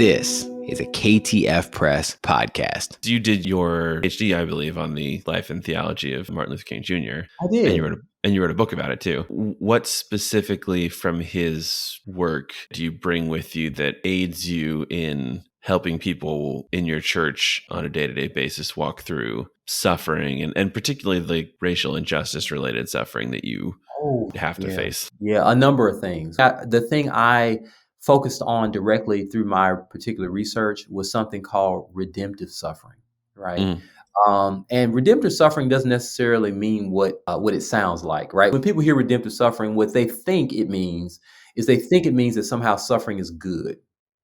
This is a KTF Press podcast. You did your PhD, I believe, on the life and theology of Martin Luther King Jr. I did. And you wrote a book about it too. What specifically from his work do you bring with you that aids you in helping people in your church on a day-to-day basis walk through suffering and particularly the racial injustice related suffering that you have to face? Yeah, a number of things. The thing I focused on directly through my particular research was something called redemptive suffering, right? And redemptive suffering doesn't necessarily mean what it sounds like, right? When people hear redemptive suffering, what they think it means is that somehow suffering is good,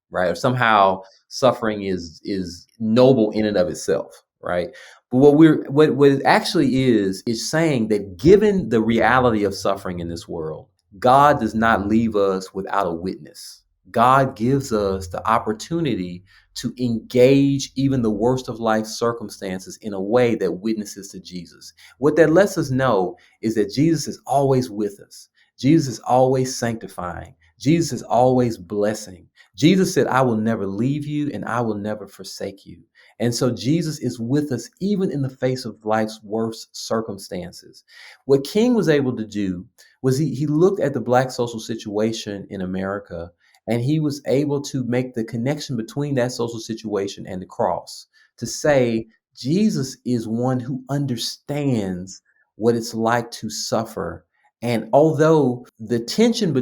right? Or somehow suffering is noble in and of itself, right? But what it actually is saying that given the reality of suffering in this world, God does not leave us without a witness. God gives us the opportunity to engage even the worst of life circumstances in a way that witnesses to Jesus. What that lets us know is that Jesus is always with us. Jesus is always sanctifying. Jesus is always blessing. Jesus said, I will never leave you and I will never forsake you. And so Jesus is with us even in the face of life's worst circumstances. What King was able to do was he looked at the Black social situation in America, and he was able to make the connection between that social situation and the cross to say Jesus is one who understands what it's like to suffer. And although the tension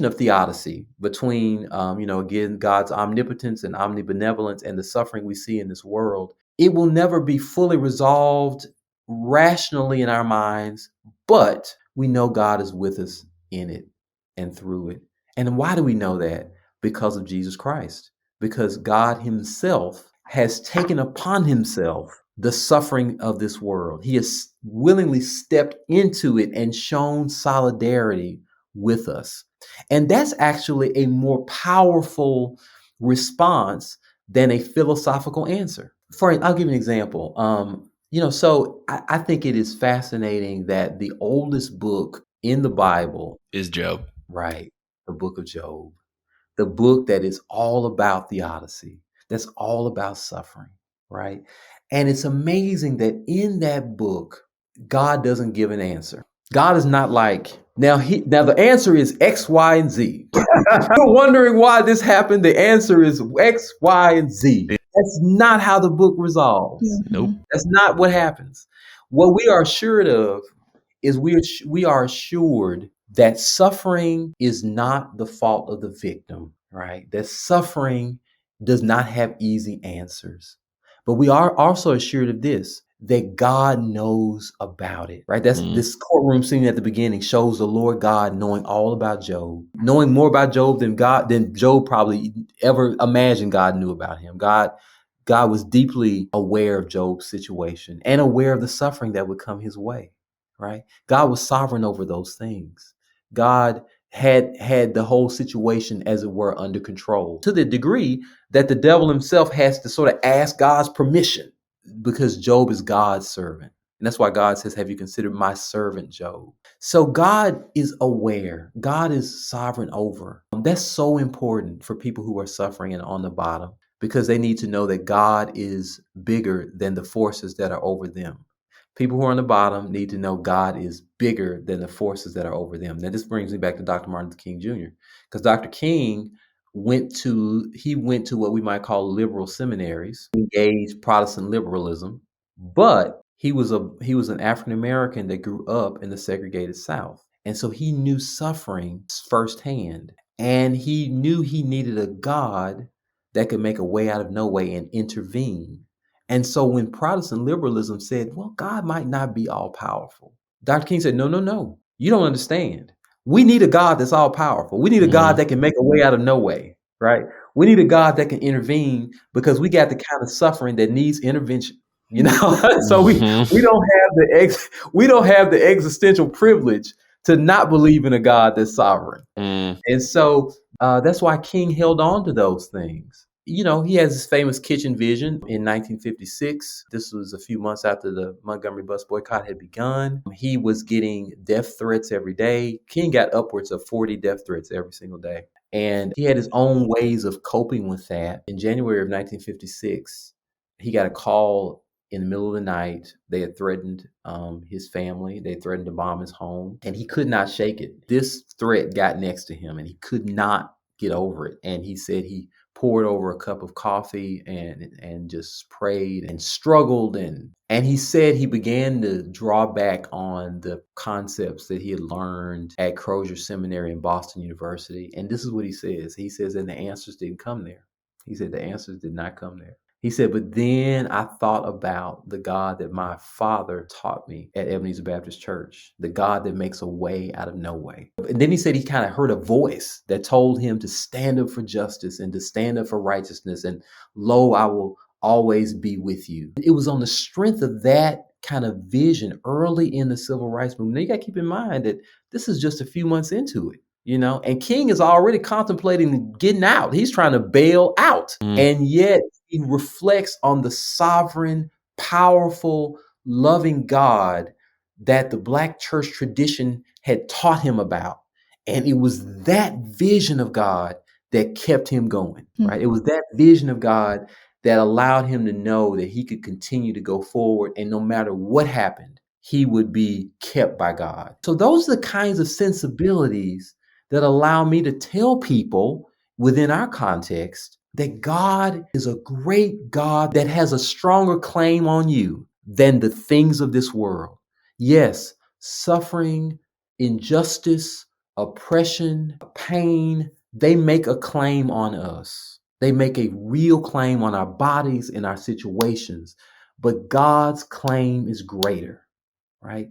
of theodicy between, again, God's omnipotence and omnibenevolence and the suffering we see in this world, it will never be fully resolved rationally in our minds, but we know God is with us in it and through it. And why do we know that? Because of Jesus Christ. Because God himself has taken upon himself the suffering of this world. He has willingly stepped into it and shown solidarity with us. And that's actually a more powerful response than a philosophical answer. I'll give you an example. So I think it is fascinating that the oldest book in the Bible is Job. Right. The book of Job, the book that is all about theodicy, that's all about suffering, right? And it's amazing that in that book, God doesn't give an answer. God is not like, now the answer is X, Y, and Z. You're wondering why this happened. The answer is X, Y, and Z. That's not how the book resolves. Nope. That's not what happens. What we are assured of is we are assured that suffering is not the fault of the victim, right? That suffering does not have easy answers. But we are also assured of this, that God knows about it, right? That's this courtroom scene at the beginning shows the Lord God knowing all about Job, knowing more about Job than Job probably ever imagined God knew about him. God was deeply aware of Job's situation and aware of the suffering that would come his way, right? God was sovereign over those things. God had the whole situation, as it were, under control, to the degree that the devil himself has to sort of ask God's permission, because Job is God's servant. And that's why God says, have you considered my servant Job? So God is aware. God is sovereign over. That's so important for people who are suffering and on the bottom, because they need to know that God is bigger than the forces that are over them. People who are on the bottom need to know God is bigger than the forces that are over them. Now, this brings me back to Dr. Martin Luther King Jr., because Dr. King went to what we might call liberal seminaries, engaged Protestant liberalism, but he was an African American that grew up in the segregated South. And so he knew suffering firsthand, and he knew he needed a God that could make a way out of no way and intervene. And so when Protestant liberalism said, well, God might not be all powerful, Dr. King said, no, you don't understand. We need a God that's all powerful. We need a God that can make a way out of no way, right? We need a God that can intervene, because we got the kind of suffering that needs intervention, So we don't have the existential privilege to not believe in a God that's sovereign. And so that's why King held on to those things. He has his famous kitchen vision in 1956. This was a few months after the Montgomery bus boycott had begun. He was getting death threats every day. King got upwards of 40 death threats every single day. And he had his own ways of coping with that. In January of 1956, he got a call in the middle of the night. They had threatened his family. They threatened to bomb his home, and he could not shake it. This threat got next to him, and he could not get over it. And he said he poured over a cup of coffee and just prayed and struggled. And he said he began to draw back on the concepts that he had learned at Crozier Seminary and Boston University. And this is what he says. He says, and the answers didn't come there. He said the answers did not come there. He said, but then I thought about the God that my father taught me at Ebenezer Baptist Church, the God that makes a way out of no way. And then he said he kind of heard a voice that told him to stand up for justice and to stand up for righteousness. And lo, I will always be with you. It was on the strength of that kind of vision early in the civil rights movement. Now you got to keep in mind that this is just a few months into it. And King is already contemplating getting out. He's trying to bail out. And yet he reflects on the sovereign, powerful, loving God that the Black church tradition had taught him about. And it was that vision of God that kept him going, right? It was that vision of God that allowed him to know that he could continue to go forward. And no matter what happened, he would be kept by God. So those are the kinds of sensibilities that allow me to tell people within our context that God is a great God that has a stronger claim on you than the things of this world. Yes, suffering, injustice, oppression, pain, they make a claim on us. They make a real claim on our bodies and our situations. But God's claim is greater, right?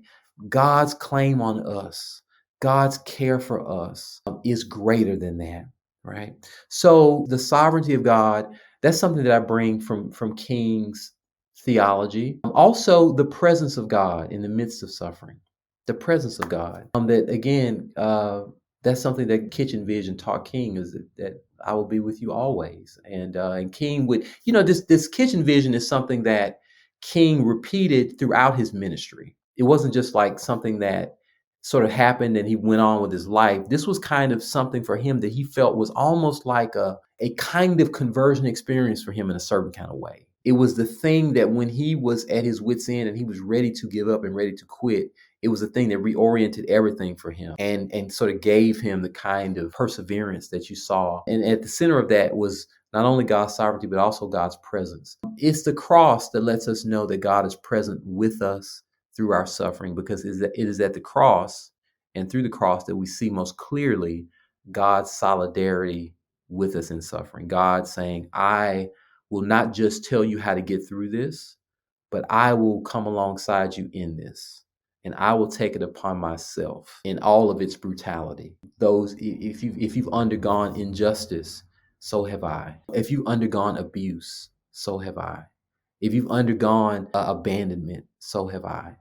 God's claim on us, God's care for us is greater than that, right? So the sovereignty of God, that's something that I bring from King's theology. Also, the presence of God in the midst of suffering, the presence of God. That again, that's something that Kitchen Vision taught King, is that I will be with you always. And King would, this Kitchen Vision is something that King repeated throughout his ministry. It wasn't just like something that sort of happened and he went on with his life. This was kind of something for him that he felt was almost like a kind of conversion experience for him in a certain kind of way. It was the thing that when he was at his wit's end and he was ready to give up and ready to quit, it was the thing that reoriented everything for him and sort of gave him the kind of perseverance that you saw. And at the center of that was not only God's sovereignty, but also God's presence. It's the cross that lets us know that God is present with us through our suffering, because it is at the cross and through the cross that we see most clearly God's solidarity with us in suffering. God saying, I will not just tell you how to get through this, but I will come alongside you in this. And I will take it upon myself in all of its brutality. If you've undergone injustice, so have I. If you've undergone abuse, so have I. If you've undergone abandonment, so have I.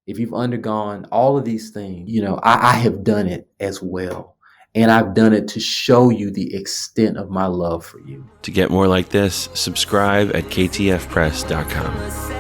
If you've undergone all of these things, I have done it as well. And I've done it to show you the extent of my love for you. To get more like this, subscribe at ktfpress.com.